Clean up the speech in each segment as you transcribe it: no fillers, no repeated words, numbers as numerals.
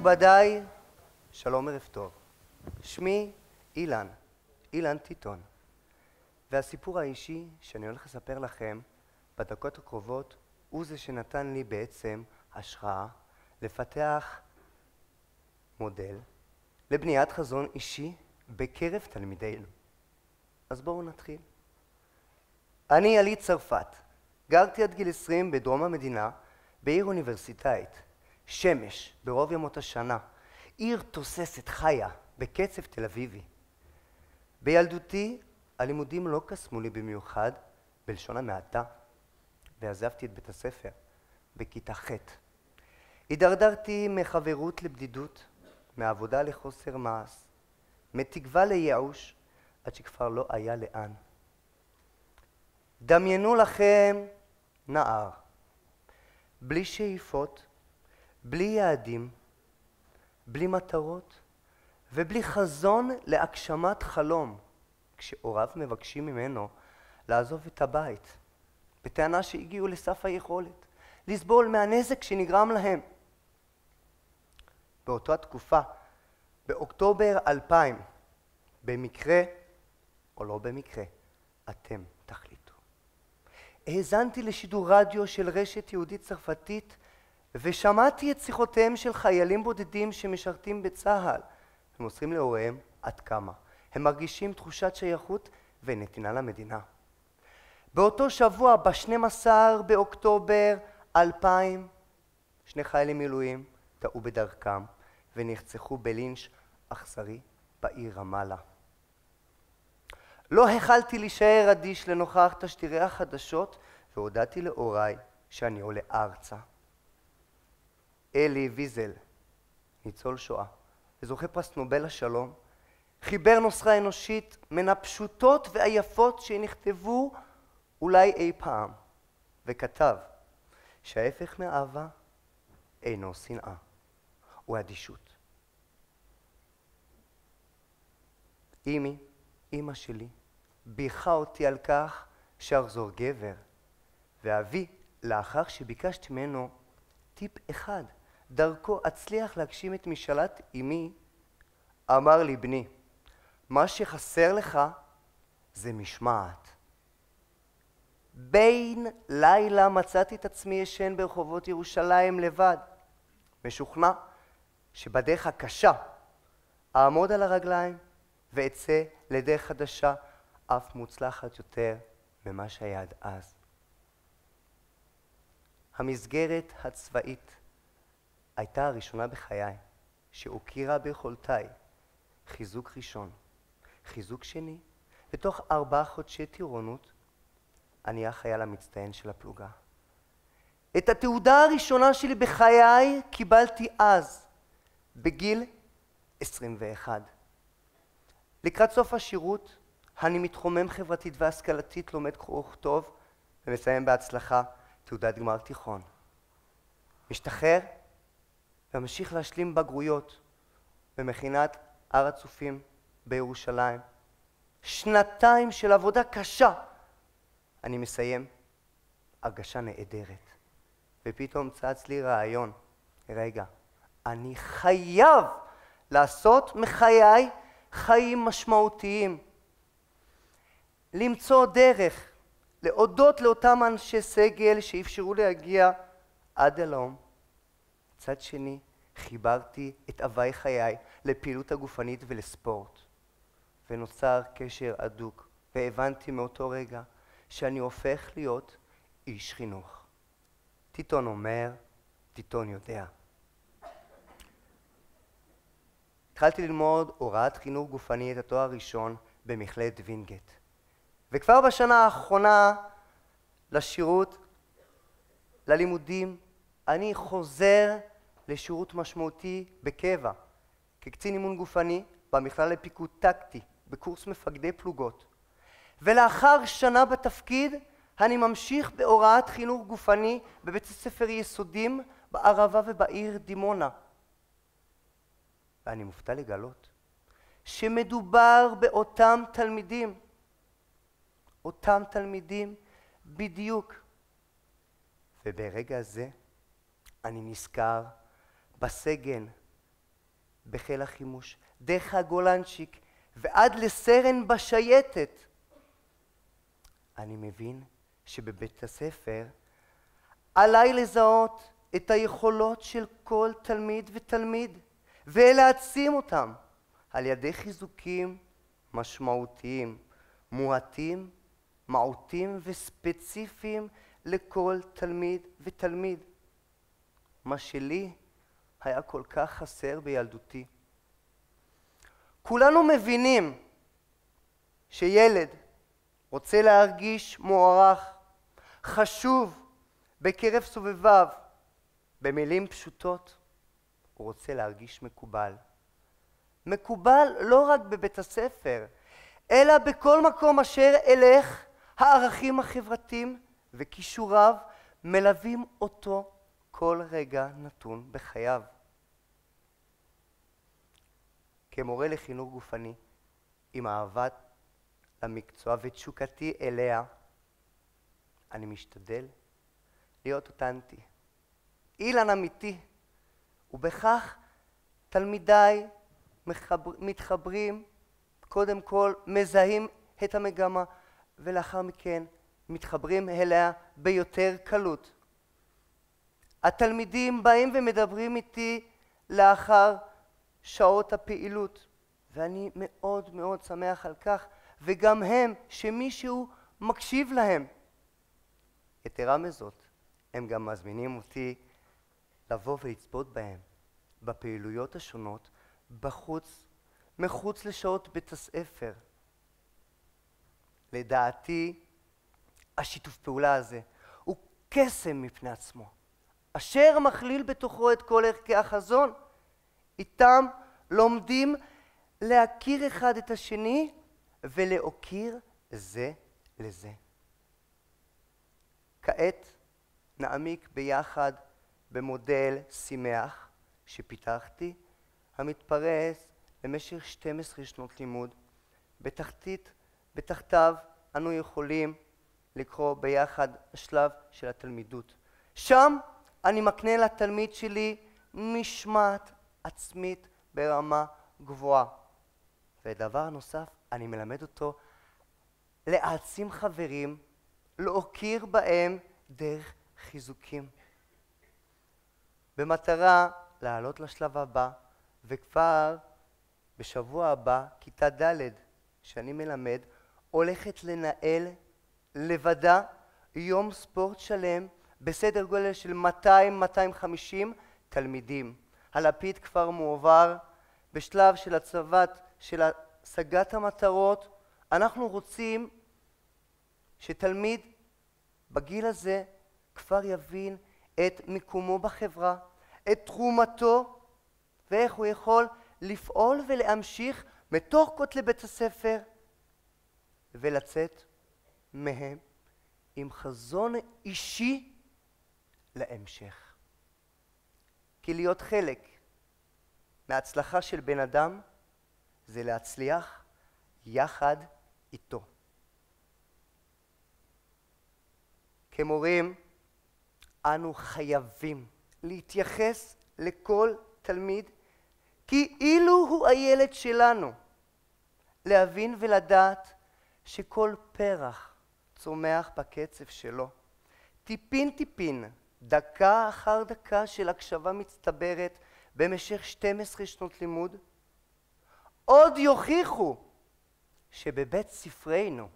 מכובדיי, שלום ערב טוב. שמי אילן טיטון, והסיפור האישי שאני הולך לספר לכם בדקות הקרובות הוא זה שנתן לי בעצם השראה לפתח מודל לבניית חזון אישי בקרב תלמידינו. אז בואו נתחיל. אני יליד צרפת, גרתי עד גיל 20 בדרום המדינה, בעיר אוניברסיטאית, שמש ברוב ימות השנה, עיר תוססת חיה בקצב תל אביבי. בילדותי הלימודים לא קסמו לי במיוחד, בלשון המעטה, ועזבתי את בית הספר בכיתה ח'. הידרדרתי מחברות לבדידות, מעבודה לחוסר מעש, מתקווה לייאוש, עד שכבר לא היה לאן. דמיינו לכם נער, בלי שאיפות, בלי יעדים, בלי מטרות ובלי חזון להגשמת חלום, כשהוריו מבקשים ממנו לעזוב את הבית, בטענה שהגיעו לסף היכולת, לסבול מהנזק שנגרם להם. באותה תקופה, באוקטובר 2000, במקרה או לא במקרה, אתם תחליטו. האזנתי לשידור רדיו של רשת יהודית צרפתית, ושמעתי את שיחותיהם של חיילים בודדים שמשרתים בצה"ל. הם מוסרים להוריהם עד כמה הם מרגישים תחושת שייכות ונתינה למדינה. באותו שבוע, ב-12 באוקטובר 2000, 2 חיילים מילואים טעו בדרכם ונחצחו בלינץ' אכזרי בעיר רמאללה. לא החלתי להישאר אדיש לנוכח תשדירי החדשות, והודעתי להוריי שאני עולה ארצה. אלי ויזל, ניצול שואה וזוכה פרס נובל לשלום, חיבר נוסחה אנושית מן הפשוטות והיפות שנכתבו אולי אי פעם, וכתב שההפך מאהבה אינו שנאה, הוא אדישות. אמא שלי ביכה אותי על כך שאחזור גבר, ואבי, לאחר שביקשתי ממנו טיפ אחד דרכו אצליח להגשים את משאלת אמי, אמר לי, בני, מה שחסר לך זה משמעת. בין לילה מצאתי את עצמי ישן ברחובות ירושלים לבד, משוכנע שבדרך הקשה אעמוד על הרגליים ואצא לדרך חדשה, אף מוצלחת יותר ממה שהיה עד אז. המסגרת הצבאית הייתה הראשונה בחיי שהוכירה ביכולתיי חיזוק ראשון, חיזוק שני, ותוך 4 חודשי טירונות אני החייל המצטיין של הפלוגה. את התעודה הראשונה שלי בחיי קיבלתי אז, בגיל 21. לקראת סוף השירות אני מתחומם חברתית והשכלתית, לומד קרוא וכתוב ומסיים בהצלחה תעודת גמר תיכון. משתחרר וממשיך להשלים בגרויות במכינת הר הצופים בירושלים. 2 של עבודה קשה. אני מסיים, הרגשה נהדרת. ופתאום צץ לי רעיון, רגע, אני חייב לעשות מחיי חיים משמעותיים. למצוא דרך, להודות לאותם אנשי סגל שאפשרו להגיע עד הלום. צד שני, חיברתי את הווי חיי לפעילות הגופנית ולספורט. ונוצר קשר הדוק, והבנתי מאותו רגע שאני הופך להיות איש חינוך. טיטון אומר, טיטון יודע. התחלתי ללמוד הוראת חינוך גופני, את התואר הראשון במכללת וינגייט. וכבר בשנה האחרונה לשירות, ללימודים, אני חוזר לשירות משמעותי בקבע, כקצין אימון גופני במכללה לפיקוד טקטי, בקורס מפקדי פלוגות. ולאחר שנה בתפקיד, אני ממשיך בהוראת חינוך גופני בבית הספר יסודים בערבה ובעיר דימונה. ואני מופתע לגלות שמדובר באותם תלמידים, אותם תלמידים בדיוק. וברגע זה אני נזכר בסגן בחיל החימוש, דרך הגולנצ'יק ועד לסרן בשייטת. אני מבין שבבית הספר עליי לזהות את היכולות של כל תלמיד ותלמיד ולהעצים אותם על ידי חיזוקים משמעותיים, מועטים, מהותיים וספציפיים לכל תלמיד ותלמיד. מה שלי היה כל כך חסר בילדותי. כולנו מבינים שילד רוצה להרגיש מוערך, חשוב בקרב סובביו. במילים פשוטות, הוא רוצה להרגיש מקובל. מקובל לא רק בבית הספר, אלא בכל מקום אשר אלך. הערכים החברתיים וכישוריו מלווים אותו כל רגע נתון בחייו. כמורה לחינוך גופני, עם אהבת למקצוע ותשוקתי אליה, אני משתדל להיות אותנטי, אילן אמיתי, ובכך תלמידיי מתחברים, קודם כל מזהים את המגמה, ולאחר מכן מתחברים אליה ביותר קלות. התלמידים באים ומדברים איתי לאחר שעות הפעילות, ואני מאוד מאוד שמח על כך, וגם הם שמישהו מקשיב להם. יתרה מזאת, הם גם מזמינים אותי לבוא ולצפות בהם בפעילויות השונות מחוץ לשעות בית הספר. לדעתי, השיתוף פעולה הזה הוא קסם מפני עצמו, אשר מכליל בתוכו את כל ערכי החזון. איתם לומדים להכיר אחד את השני ולהוקיר זה לזה. כעת נעמיק ביחד במודל שימח שפיתחתי, המתפרס במשך 12 שנות לימוד. בתחתיו אנו יכולים לקרוא ביחד השלב של התלמידות. שם אני מקנה לתלמיד שלי משמעת עצמית ברמה גבוהה. ודבר נוסף, אני מלמד אותו להעצים חברים, להוקיר בהם דרך חיזוקים. במטרה לעלות לשלב הבא, וכבר בשבוע הבא, כיתה ד' שאני מלמד, הולכת לנהל לבדה יום ספורט שלם בסדר גודל של 200-250 תלמידים. הלפיד כבר מועבר בשלב של השגת המטרות. אנחנו רוצים שתלמיד בגיל הזה כבר יבין את מיקומו בחברה, את תרומתו, ואיך הוא יכול לפעול ולהמשיך מתוך כותלי בית הספר ולצאת מהם עם חזון אישי להמשך. כי להיות חלק מההצלחה של בן אדם זה להצליח יחד איתו. כמורים אנו חייבים להתייחס לכל תלמיד כאילו הוא הילד שלנו, להבין ולדעת שכל פרח צומח בקצב שלו. טיפין טיפין, דקה אחר דקה של הקשבה מצטברת במשך 12 שנות לימוד, עוד יוכיחו שבבית ספרנו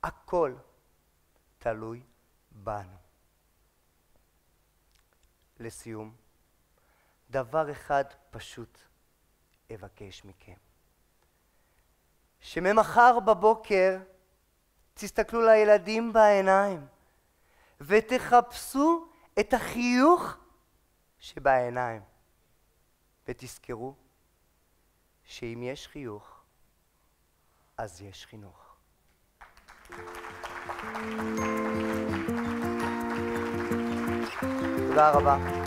הכל תלוי בנו. לסיום, דבר אחד פשוט אבקש מכם. שממחר בבוקר תסתכלו לילדים בעיניים ותחפשו את החיוך שבעיניים. ותזכרו שאם יש חיוך, אז יש חינוך. תודה רבה.